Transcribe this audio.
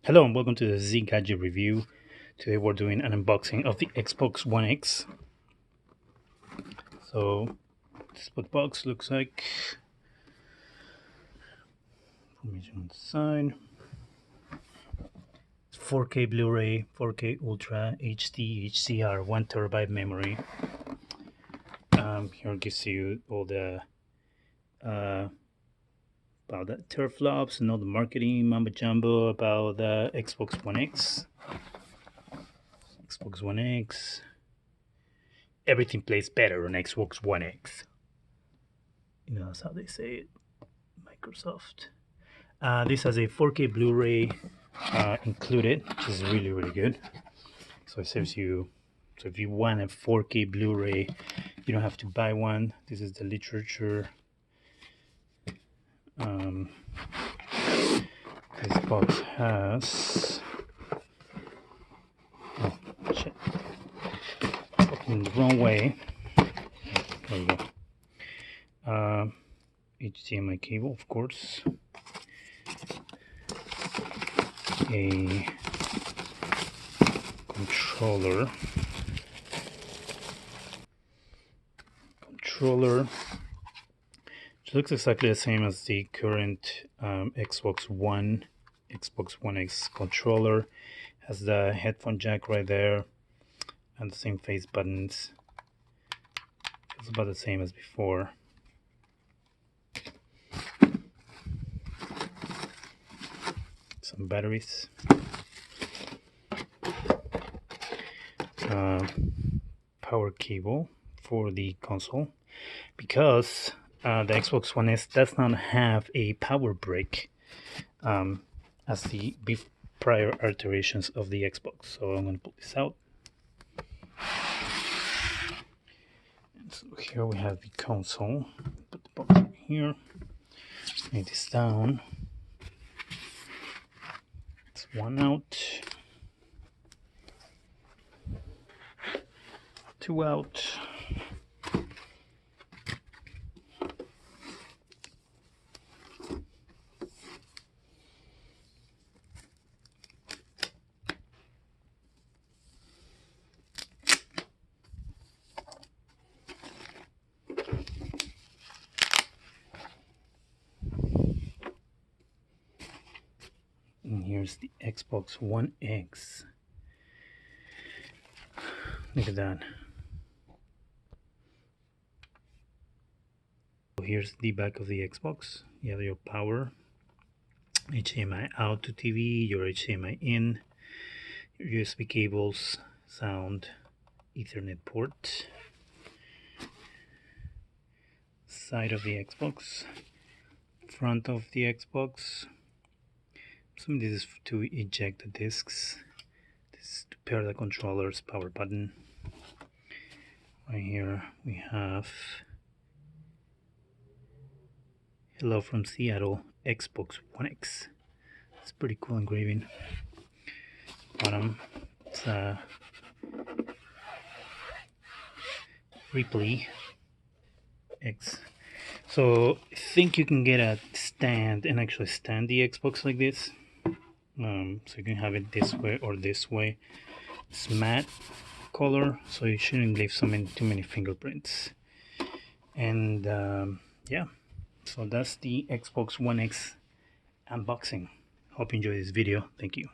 Hello and welcome to the Z Gadget review. Today we're doing an unboxing of the Xbox One X. So this is what the box looks like. Information on the side. 4K Blu-ray, 4K Ultra HD HDR, 1TB memory. Here it gives you all the about the teraflops and all the marketing mumbo jumbo about the Xbox One X. Xbox One X. Everything plays better on Xbox One X. You know, that's how they say it. Microsoft. This has a 4K Blu-ray included, which is really good. So it saves you. So if you want a 4K Blu-ray, you don't have to buy one. This is the literature. This box has. Oh shit! Open the wrong way. There we go. HDMI cable, of course. A controller, which looks exactly the same as the current Xbox One X controller. Has the headphone jack right there and the same face buttons. It's about the same as before. Some batteries. Power cable for the console, because the Xbox One S does not have a power brick as the prior iterations of the Xbox. So I'm going to pull this out. And so here we have the console. Put the box in here. Lay this down. It's one out. Two out. And here's the Xbox One X. Look at that. Here's the back of the Xbox. You have your power, HDMI out to TV, your HDMI in, your USB cables, sound, Ethernet port, side of the Xbox, front of the Xbox. Some of this is to eject the discs. This is to pair the controller's power button. Right here we have Hello from Seattle, Xbox One X. It's pretty cool engraving. Bottom, it's Ripley X. So I think you can get a stand and actually stand the Xbox like this. So you can have it this way or this way. It's matte color, so you shouldn't leave too many fingerprints. And yeah, so that's the Xbox One X unboxing. Hope you enjoy this video. Thank you.